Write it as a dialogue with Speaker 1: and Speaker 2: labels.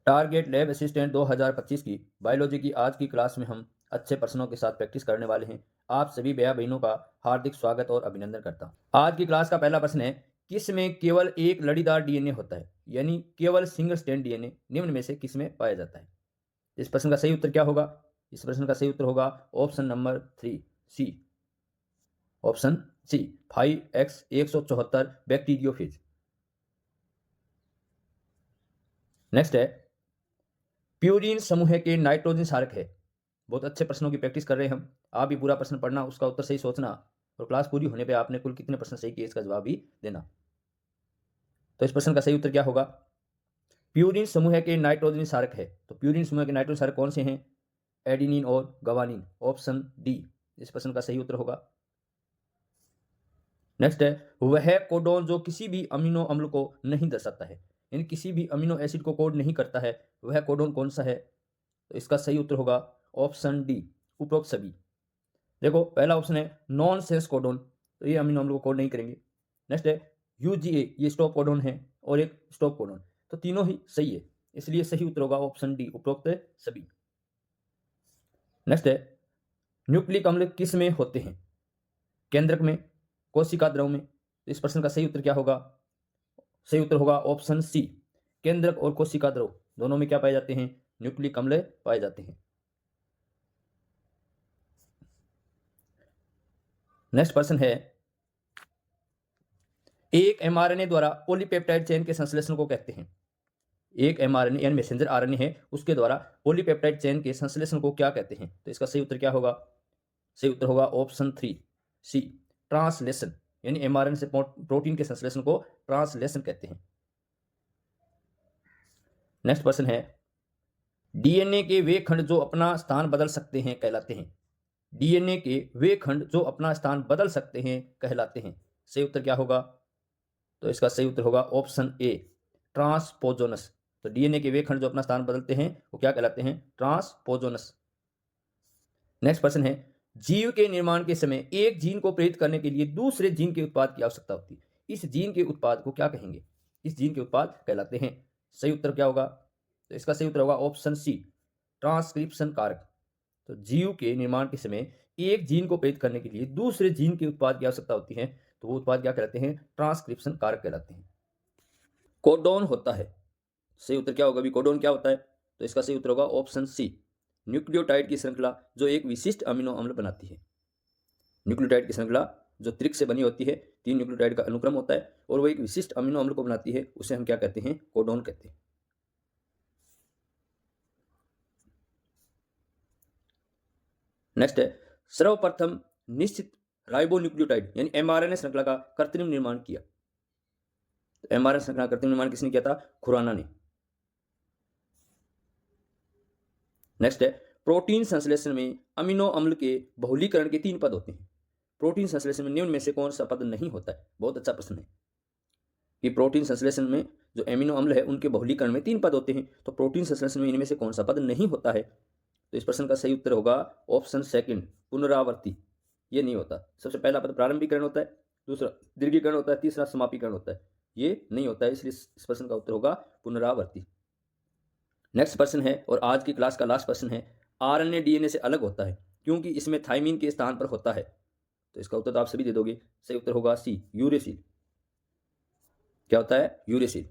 Speaker 1: Target lab assistant 2025 की biology की आज की क्लास में हम अच्छे प्रश्नों के साथ प्रैक्टिस करने वाले हैं। आप सभी भैया बहनों का हार्दिक स्वागत और अभिनंदन करता हूं। आज की क्लास का पहला प्रश्न है, किस में केवल एक लड़ीदार डीएनए होता है, यानी केवल सिंगल स्ट्रैंड डीएनए निम्न में से किस में पाया जाता है। इस प्रश्न का सही उत्तर क्या होगा? इस प्रश्न का सही उत्तर होगा option number 3 C. Option C 5x174 bacteriophage. Next है, प्यूरीन समूह के नाइट्रोजन क्षारक है। बहुत अच्छे प्रश्नों की प्रैक्टिस कर रहे हैं हम। आप भी पूरा प्रश्न पढ़ना, उसका उत्तर सही सोचना और क्लास पूरी होने पे आपने कुल कितने प्रश्न सही किए इसका जवाब भी देना। तो इस प्रश्न का सही उत्तर क्या होगा? प्यूरीन समूह के नाइट्रोजन क्षारक है। तो प्यूरीन समूह के नाइट्रोजन क्षारक कौन से हैं? एडिनिन और गवानिन। ऑप्शन डी इस प्रश्न का सही उत्तर होगा। नेक्स्ट है, वह कोडोन जो किसी भी अमीनो अम्ल को नहीं दर्शाता है, यानी किसी भी अमीनो एसिड को कोड नहीं करता है, वह कोडोन कौन सा है? तो इसका सही उत्तर होगा ऑप्शन डी उपरोक्त सभी। देखो, पहला ऑप्शन है नॉन सेंस कोडोन, तो ये अमीनो अम्ल को कोड नहीं करेंगे। नेक्स्ट है यूजीए, ये स्टॉप कोडोन है और एक स्टॉप कोडोन, तो तीनों ही सही है, इसलिए सही उत्तर होगा ऑप्शन डी उपरोक्त सभी। नेक्स्ट है, न्यूक्लिक अम्ल किस में होते हैं? केंद्रक में, कोशिका द्रव में। इस प्रश्न का सही उत्तर क्या होगा? सही उत्तर होगा ऑप्शन सी, केंद्रक और कोशिका द्रव दोनों में क्या पाए जाते हैं? न्यूक्लिक अम्ल पाए जाते हैं। नेक्स्ट प्रश्न है, एक एमआरएनए द्वारा पॉलीपेप्टाइड चेन के संश्लेषण को कहते हैं। एक एमआरएनए यानी मैसेंजर आरएनए है, उसके द्वारा पॉलीपेप्टाइड चेन के संश्लेषण को क्या कहते हैं? तो इसका सही उत्तर क्या होगा? सही उत्तर होगा ऑप्शन 3 सी, ट्रांसलेशन, यानी एमआरएनए से प्रोटीन के संश्लेषण को ट्रांसलेशन कहते हैं। नेक्स्ट प्रश्न है, डीएनए के वे खंड जो अपना स्थान बदल सकते हैं कहलाते हैं। डीएनए के वे खंड जो अपना स्थान बदल सकते हैं कहलाते हैं। सही उत्तर क्या होगा? तो इसका सही उत्तर होगा ऑप्शन ए, ट्रांसपोजोनस। तो डीएनए के वे खंड जो अपना स्थान बदलते हैं वो क्या कहलाते हैं? ट्रांसपोजोनस। नेक्स्ट प्रश्न है, जीव के निर्माण के समय एक जीन को प्रेरित करने के लिए दूसरे जीन के उत्पाद की आवश्यकता होती है। इस जीन के उत्पाद को क्या कहेंगे? इस जीन के उत्पाद कहलाते हैं। सही उत्तर क्या होगा? तो इसका सही उत्तर होगा ऑप्शन सी, ट्रांसक्रिप्शन कारक। तो जीव के निर्माण के समय एक जीन को प्रेरित करने के लिए दूसरे जीन के उत्पाद की आवश्यकता होती है, तो वो उत्पाद क्या कहलाते हैं? ट्रांसक्रिप्शन कारक कहलाते हैं। कोडोन होता है। सही उत्तर क्या होगा? भी कोडोन क्या होता है? तो इसका सही उत्तर होगा ऑप्शन सी, न्यूक्लियोटाइड की श्रृंखला जो एक विशिष्ट अमीनो अम्ल बनाती है। न्यूक्लियोटाइड की श्रृंखला जो त्रिक से बनी होती है, 3 न्यूक्लियोटाइड का अनुक्रम होता है और वो एक विशिष्ट अमीनो अम्ल को बनाती है, उसे हम क्या कहते हैं? कोडोन कहते हैं। नेक्स्ट है, सर्वप्रथम निश्चित राइबोन्यूक्लियोटाइड यानी एमआरएनए श्रृंखला का कृत्रिम निर्माण किया। तो एमआरएनए श्रृंखला का कृत्रिम निर्माण किसने किया था? खुराना ने। नेक्स्ट है, प्रोटीन संश्लेषण में अमीनो अम्ल के बहुलीकरण के 3 पद होते हैं। प्रोटीन संश्लेषण में निम्न में से कौन सा पद नहीं होता है? बहुत अच्छा प्रश्न है कि प्रोटीन संश्लेषण में जो एमिनो अम्ल है उनके बहुलीकरण में 3 पद होते हैं, तो प्रोटीन संश्लेषण में इनमें से कौन सा पद नहीं होता है? तो इस प्रश्न का सही उत्तर होगा ऑप्शन सेकंड, पुनरावर्ती। ये नहीं होता। सबसे पहला पद प्रारंभिकरण होता है, दूसरा दीर्घीकरण होता है, तीसरा समापीकरण होता है। ये नहीं होता है, इसलिए इस प्रश्न का उत्तर होगा पुनरावर्ती। नेक्स्ट प्रश्न है और आज की क्लास का लास्ट प्रश्न है, आरएनए डीएनए से अलग होता है क्योंकि इसमें थाइमिन के स्थान पर होता है। तो इसका उत्तर तो आप सभी दे दोगे। सही उत्तर होगा सी, यूरेसिल। क्या होता है? यूरेसिल।